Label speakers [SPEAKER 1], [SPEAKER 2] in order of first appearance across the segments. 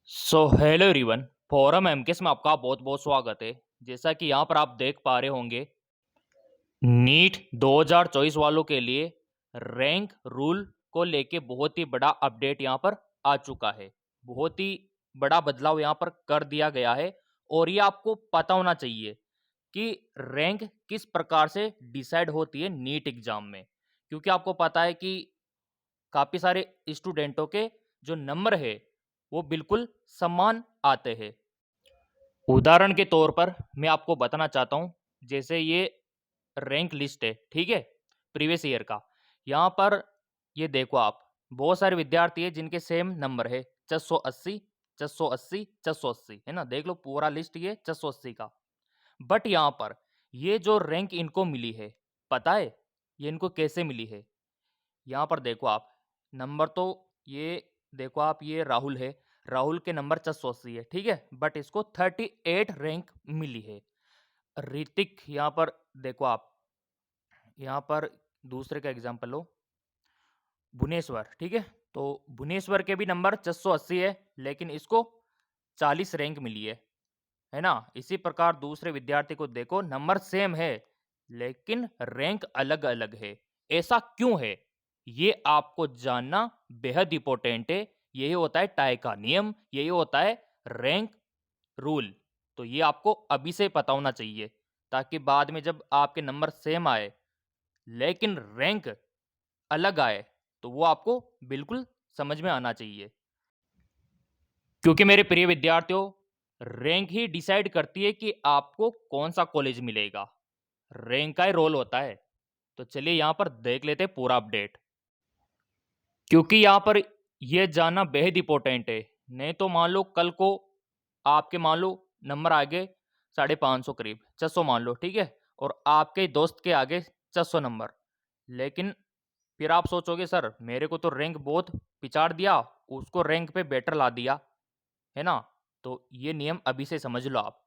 [SPEAKER 1] Hello everyone. Forum MKS में आपका बहुत बहुत स्वागत है। जैसा कि यहाँ पर आप देख पा रहे होंगे, नीट 2024 वालों के लिए रैंक रूल को लेके बहुत ही बड़ा अपडेट यहाँ पर आ चुका है। बहुत ही बड़ा बदलाव यहाँ पर कर दिया गया है और ये आपको पता होना चाहिए कि रैंक किस प्रकार से डिसाइड होती है नीट एग्जाम में, क्योंकि आपको पता है कि काफ़ी सारे स्टूडेंटों के जो नंबर है वो बिल्कुल समान आते हैं। उदाहरण के तौर पर मैं आपको बताना चाहता हूँ, जैसे ये रैंक लिस्ट है, ठीक है, प्रीवियस ईयर का। यहाँ पर ये देखो आप, बहुत सारे विद्यार्थी है जिनके सेम नंबर है 680 680 680, है ना। देख लो पूरा लिस्ट ये 680 का। बट यहाँ पर ये जो रैंक इनको मिली है, पता है ये इनको कैसे मिली है? यहाँ पर देखो आप, नंबर तो ये देखो आप, ये राहुल है, राहुल के नंबर 480 है, ठीक है, बट इसको 38 रैंक मिली है। ऋतिक, यहाँ पर देखो आप, यहाँ पर दूसरे का एग्जांपल लो, भुवनेश्वर, ठीक है, तो भुवनेश्वर के भी नंबर 480 है, लेकिन इसको 40 रैंक मिली है ना। इसी प्रकार दूसरे विद्यार्थी को देखो, नंबर सेम है लेकिन रैंक अलग अलग है। ऐसा क्यों है, ये आपको जानना बेहद इंपॉर्टेंट है। यही होता है टाई का नियम, यही होता है रैंक रूल। तो ये आपको अभी से पता होना चाहिए, ताकि बाद में जब आपके नंबर सेम आए लेकिन रैंक अलग आए तो वो आपको बिल्कुल समझ में आना चाहिए। क्योंकि मेरे प्रिय विद्यार्थियों, रैंक ही डिसाइड करती है कि आपको कौन सा कॉलेज मिलेगा। रैंक का ही रोल होता है। तो चलिए यहाँ पर देख लेते हैं पूरा अपडेट, क्योंकि यहाँ पर यह जानना बेहद इंपॉर्टेंट है। नहीं तो मान लो कल को आपके, मान लो नंबर आगे 550 करीब 600 मान लो, ठीक है, और आपके दोस्त के आगे 600 नंबर, लेकिन फिर आप सोचोगे सर मेरे को तो रैंक बहुत पिछाड़ दिया, उसको रैंक पे बेटर ला दिया, है ना। तो ये नियम अभी से समझ लो आप।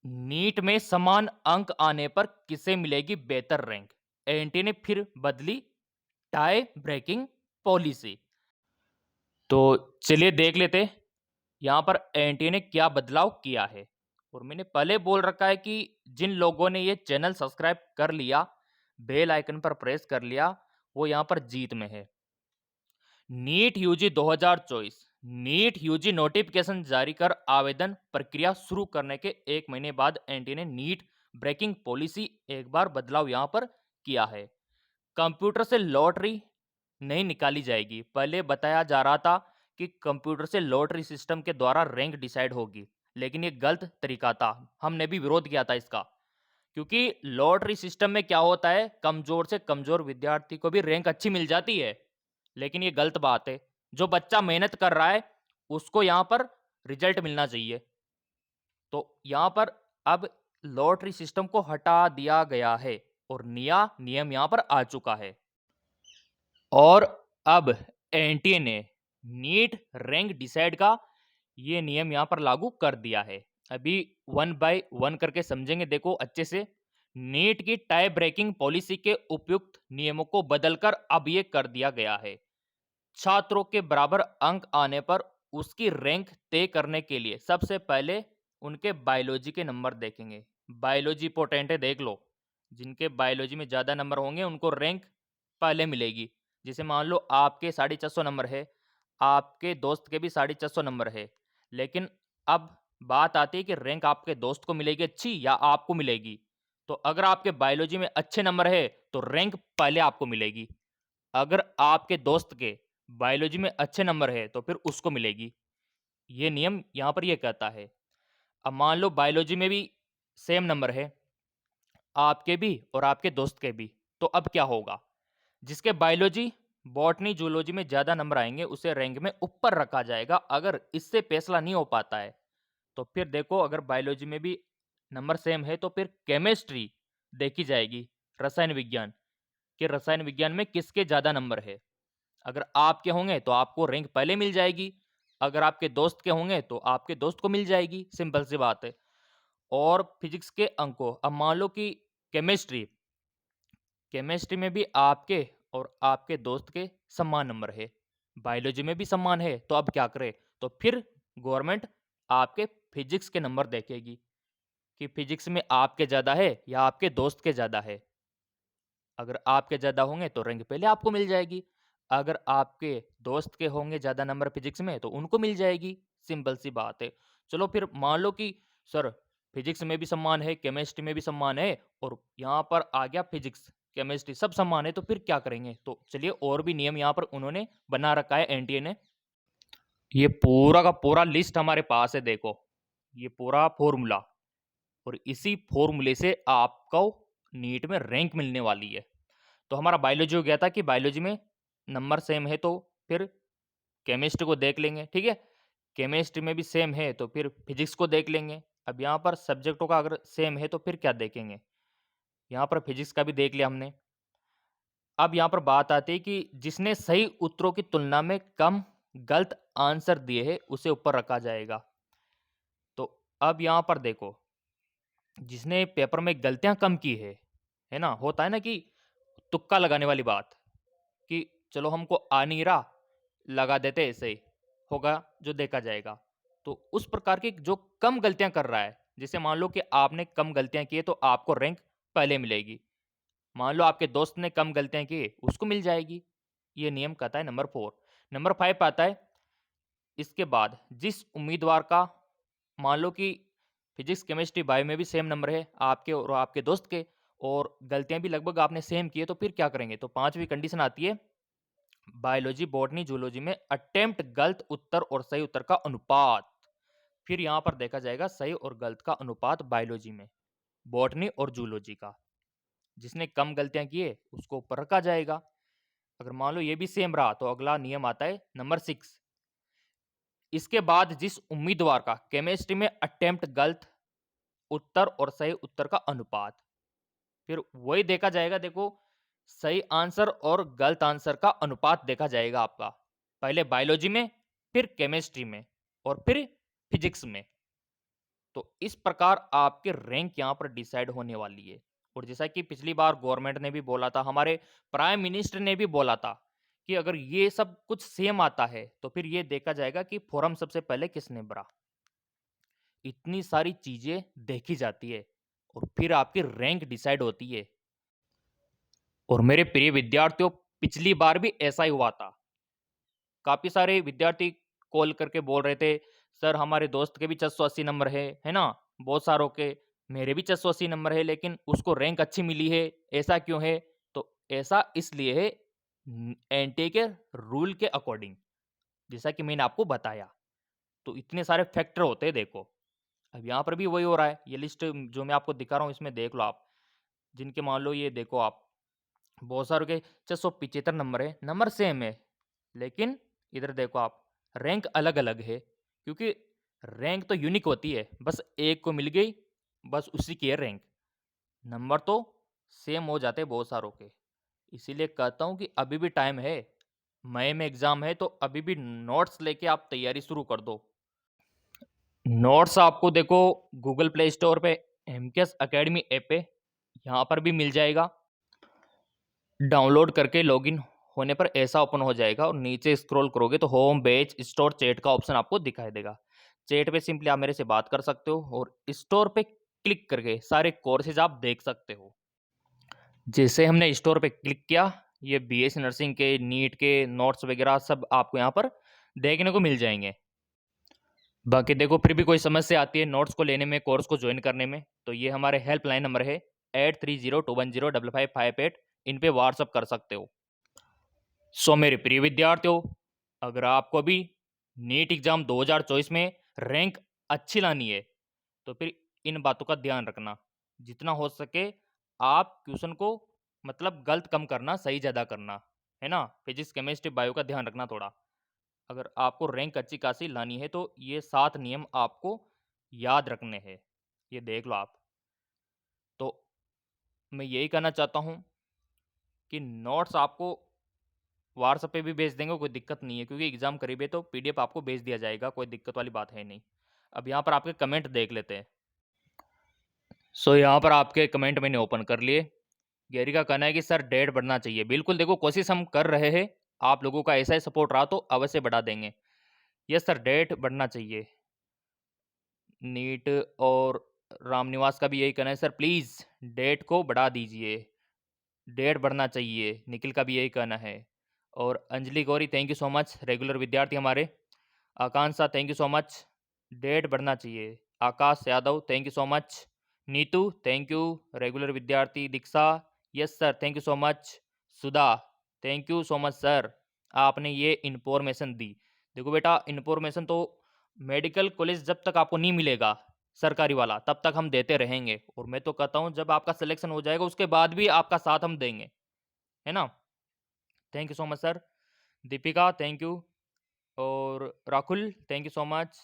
[SPEAKER 1] नीट में समान अंक आने पर किसे मिलेगी बेहतर रैंक? एनटीए ने फिर बदली टाई ब्रेकिंग पॉलिसी। तो चलिए देख लेते यहां पर एनटीए ने क्या बदलाव किया है। और मैंने पहले बोल रखा है कि जिन लोगों ने ये चैनल सब्सक्राइब कर लिया, बेल आइकन पर प्रेस कर लिया, वो यहां पर जीत में है। NEET UG 2024, NEET UG notification जारी कर आवेदन प्रक्रिया शुरू करने के 1 महीने बाद एनटीए ने नीट ब्रेकिंग पॉलिसी एक बार बदलाव यहां पर किया है। कंप्यूटर से लॉटरी नहीं निकाली जाएगी। पहले बताया जा रहा था कि कंप्यूटर से लॉटरी सिस्टम के द्वारा रैंक डिसाइड होगी, लेकिन ये गलत तरीका था। हमने भी विरोध किया था इसका, क्योंकि लॉटरी सिस्टम में क्या होता है, कमजोर से कमजोर विद्यार्थी को भी रैंक अच्छी मिल जाती है, लेकिन ये गलत बात है। जो बच्चा मेहनत कर रहा है उसको यहाँ पर रिजल्ट मिलना चाहिए। तो यहाँ पर अब लॉटरी सिस्टम को हटा दिया गया है और नया नियम यहाँ पर आ चुका है। और अब एनटीए ने नीट रैंक डिसाइड का ये नियम यहाँ पर लागू कर दिया है। अभी 1 बाय 1 करके समझेंगे, देखो अच्छे से। नीट की टाई ब्रेकिंग पॉलिसी के उपयुक्त नियमों को बदलकर अब ये कर दिया गया है। छात्रों के बराबर अंक आने पर उसकी रैंक तय करने के लिए सबसे पहले उनके बायोलॉजी के नंबर देखेंगे। बायोलॉजी इंपॉर्टेंट है, देख लो। जिनके बायोलॉजी में ज़्यादा नंबर होंगे उनको रैंक पहले मिलेगी। जैसे मान लो आपके 450 नंबर है, आपके दोस्त के भी 450 नंबर है, लेकिन अब बात आती है कि रैंक आपके दोस्त को मिलेगी अच्छी या आपको मिलेगी। तो अगर आपके बायोलॉजी में अच्छे नंबर है तो रैंक पहले आपको मिलेगी। अगर आपके दोस्त के बायोलॉजी में अच्छे नंबर है तो फिर उसको मिलेगी। ये नियम यहाँ पर ये कहता है। अब मान लो बायोलॉजी में भी सेम नंबर है, आपके भी और आपके दोस्त के भी, तो अब क्या होगा? जिसके बायोलॉजी, बॉटनी, जूलॉजी में ज़्यादा नंबर आएंगे उसे रैंक में ऊपर रखा जाएगा। अगर इससे फैसला नहीं हो पाता है तो फिर देखो, अगर बायोलॉजी में भी नंबर सेम है तो फिर केमिस्ट्री देखी जाएगी, रसायन विज्ञान, कि रसायन विज्ञान में किसके ज़्यादा नंबर है। अगर आपके होंगे तो आपको रैंक पहले मिल जाएगी, अगर आपके दोस्त के होंगे तो आपके दोस्त को मिल जाएगी, सिंपल सी बात है। और फिजिक्स के अंकों, अब मान लो कि केमिस्ट्री, केमिस्ट्री में भी आपके और आपके दोस्त के समान नंबर है, बायोलॉजी में भी समान है, तो अब क्या करें? तो फिर गवर्नमेंट आपके फिजिक्स के नंबर देखेगी कि फिजिक्स में आपके ज़्यादा है या आपके दोस्त के ज़्यादा है। अगर आपके ज़्यादा होंगे तो रैंक पहले आपको मिल जाएगी, अगर आपके दोस्त के होंगे ज़्यादा नंबर फिजिक्स में तो उनको मिल जाएगी, सिंपल सी बात है। चलो फिर मान लो कि सर फिजिक्स में भी सम्मान है, केमिस्ट्री में भी सम्मान है और यहाँ पर आ गया फिजिक्स, केमिस्ट्री सब सम्मान है, तो फिर क्या करेंगे? तो चलिए और भी नियम यहाँ पर उन्होंने बना रखा है एनटीए ने। ये पूरा का पूरा लिस्ट हमारे पास है, देखो ये पूरा फॉर्मूला, और इसी फॉर्मूले से आपको नीट में रैंक मिलने वाली है। तो हमारा बायोलॉजी हो गया था कि बायोलॉजी में नंबर सेम है तो फिर केमिस्ट्री को देख लेंगे, ठीक है। केमिस्ट्री में भी सेम है तो फिर फिजिक्स को देख लेंगे। अब यहाँ पर सब्जेक्टों का अगर सेम है तो फिर क्या देखेंगे? यहाँ पर फिजिक्स का भी देख लिया हमने। अब यहाँ पर बात आती है कि जिसने सही उत्तरों की तुलना में कम गलत आंसर दिए हैं उसे ऊपर रखा जाएगा। तो अब यहाँ पर देखो, जिसने पेपर में गलतियां कम की है ना, होता है ना कि तुक्का लगाने वाली बात, कि चलो हमको आ नहीं रहा, लगा देते ऐसे ही होगा जो देखा जाएगा। तो उस प्रकार की जो कम गलतियां कर रहा है, जैसे मान लो कि आपने कम गलतियां की है तो आपको रैंक पहले मिलेगी। मान लो आपके दोस्त ने कम गलतियां की, उसको मिल जाएगी। ये नियम कहता है नंबर 4। नंबर 5 आता है, इसके बाद जिस उम्मीदवार का मान लो कि फिजिक्स केमिस्ट्री बायो में भी सेम नंबर है आपके और आपके दोस्त के, और गलतियां भी लगभग आपने सेम की है, तो फिर क्या करेंगे? तो पांचवी कंडीशन आती है, बायोलॉजी बॉटनी जूलॉजी में अटेम्प्ट गलत उत्तर और सही उत्तर का अनुपात। फिर यहां पर देखा जाएगा सही और गलत का अनुपात बायोलॉजी में, बॉटनी और जूलॉजी का। जिसने कम गलतियां की है उसको ऊपर रखा जाएगा। अगर मान लो ये भी सेम रहा तो अगला नियम आता है नंबर 6। इसके बाद जिस उम्मीदवार का केमिस्ट्री में अटेम्प्ट गलत उत्तर और सही उत्तर का अनुपात, फिर वही देखा जाएगा। देखो सही आंसर और गलत आंसर का अनुपात देखा जाएगा आपका, पहले बायोलॉजी में, फिर केमिस्ट्री में, और फिर फिजिक्स में। तो इस प्रकार आपके रैंक यहां पर डिसाइड होने वाली है। और जैसा कि पिछली बार गवर्नमेंट ने भी बोला था, हमारे प्राइम मिनिस्टर ने भी बोला था कि अगर ये सब कुछ सेम आता है तो फिर ये देखा जाएगा कि फॉर्म सबसे पहले किसने भरा। इतनी सारी चीजें देखी जाती है और फिर आपकी रैंक डिसाइड होती है। और मेरे प्रिय विद्यार्थियों, पिछली बार भी ऐसा ही हुआ था। काफी सारे विद्यार्थी कॉल करके बोल रहे थे, सर हमारे दोस्त के भी 480 नंबर है ना, बहुत सारों के, मेरे भी 480 नंबर है, लेकिन उसको रैंक अच्छी मिली है, ऐसा क्यों है? तो ऐसा इसलिए है एनटीए के रूल के अकॉर्डिंग, जैसा कि मैंने आपको बताया। तो इतने सारे फैक्टर होते हैं, देखो अब यहाँ पर भी वही हो रहा है। ये लिस्ट जो मैं आपको दिखा रहा हूँ इसमें देख लो आप, जिनके मान लो ये देखो आप, बहुत सारों के 475 नंबर है, नंबर सेम है, लेकिन इधर देखो आप, रैंक अलग अलग है, क्योंकि रैंक तो यूनिक होती है, बस एक को मिल गई, बस उसी की है रैंक। नंबर तो सेम हो जाते हैं बहुत सारों के। इसीलिए कहता हूँ कि अभी भी टाइम है, मई में एग्जाम है, तो अभी भी नोट्स लेके आप तैयारी शुरू कर दो। नोट्स आपको देखो गूगल प्ले स्टोर पे एमकेएस एकेडमी ऐप पे यहाँ पर भी मिल जाएगा। डाउनलोड करके लॉगिन होने पर ऐसा ओपन हो जाएगा और नीचे स्क्रॉल करोगे तो होम पेज स्टोर चैट का ऑप्शन आपको दिखाई देगा। चैट पे सिंपली आप मेरे से बात कर सकते हो और स्टोर पे क्लिक करके सारे कोर्सेज आप देख सकते हो। जैसे हमने स्टोर पे क्लिक किया, ये बीएससी नर्सिंग के, नीट के नोट्स वगैरह सब आपको यहाँ पर देखने को मिल जाएंगे। बाकी देखो फिर भी कोई समस्या आती है नोट्स को लेने में, कोर्स को ज्वाइन करने में, तो ये हमारे हेल्पलाइन नंबर है 8302105558, इन पे व्हाट्सअप कर सकते हो। सो मेरे प्रिय विद्यार्थियों, अगर आपको भी नीट एग्जाम 2024 में रैंक अच्छी लानी है तो फिर इन बातों का ध्यान रखना। जितना हो सके आप क्वेश्चन को मतलब गलत कम करना, सही ज़्यादा करना, है ना। फिजिक्स केमिस्ट्री बायो का ध्यान रखना थोड़ा। अगर आपको रैंक अच्छी खासी लानी है तो ये 7 नियम आपको याद रखने हैं, ये देख लो आप। तो मैं यही कहना चाहता हूँ कि नोट्स आपको व्हाट्सएप पे भी भेज देंगे, कोई दिक्कत नहीं है, क्योंकि एग्जाम करीब है तो पीडीएफ आपको भेज दिया जाएगा, कोई दिक्कत वाली बात है नहीं। अब यहाँ पर आपके कमेंट देख लेते हैं। सो यहाँ पर आपके कमेंट मैंने ओपन कर लिए। गैरी का कहना है कि सर डेट बढ़ना चाहिए। बिल्कुल देखो कोशिश हम कर रहे हैं, आप लोगों का ऐसा ही सपोर्ट रहा तो अवश्य बढ़ा देंगे। यस सर, डेट बढ़ना चाहिए। नीट और रामनिवास का भी यही कहना है सर, प्लीज़ डेट को बढ़ा दीजिए, डेट बढ़ना चाहिए। निखिल का भी यही कहना है। और Anjali Gauri, thank you so much, regular विद्यार्थी हमारे। Akanksha, thank you so much, date बढ़ना चाहिए। Akash Yadav, thank you so much. Neetu, thank you, regular विद्यार्थी। Diksha, yes sir, thank you so much. Sudha, thank you so much sir, आपने ये इन्फॉर्मेशन दी। देखो बेटा, इन्फॉर्मेशन तो मेडिकल कॉलेज जब तक आपको नहीं मिलेगा सरकारी वाला, तब तक हम देते रहेंगे। और मैं तो कहता हूँ जब आपका सिलेक्शन हो जाएगा उसके बाद भी आपका साथ हम देंगे, है ना। Thank you so much sir. Deepika, thank you. और Rahul, thank you so much.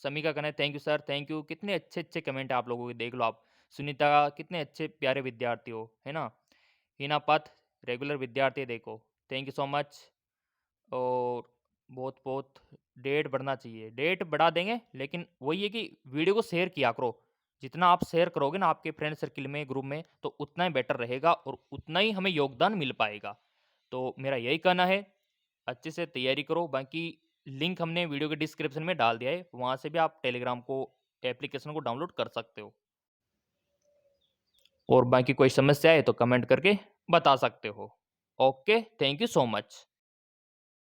[SPEAKER 1] Sami का कहना है thank you sir, thank you. कितने अच्छे अच्छे कमेंट आप लोगों के, देख लो आप। सुनीता, कितने अच्छे प्यारे विद्यार्थी हो, है ना। हिना पथ, रेगुलर विद्यार्थी, देखो, थैंक यू सो मच। और बहुत बहुत डेट बढ़ना चाहिए, डेट बढ़ा देंगे, लेकिन वही है कि वीडियो को शेयर किया करो। जितना आप शेयर करोगे ना आपके फ्रेंड सर्किल में, ग्रुप में, तो उतना ही बेटर रहेगा और उतना ही हमें योगदान मिल पाएगा। तो मेरा यही कहना है, अच्छे से तैयारी करो। बाकी लिंक हमने वीडियो के डिस्क्रिप्शन में डाल दिया है, वहाँ से भी आप टेलीग्राम को, एप्लीकेशन को डाउनलोड कर सकते हो। और बाकी कोई समस्या है तो कमेंट करके बता सकते हो। Okay, thank you so much.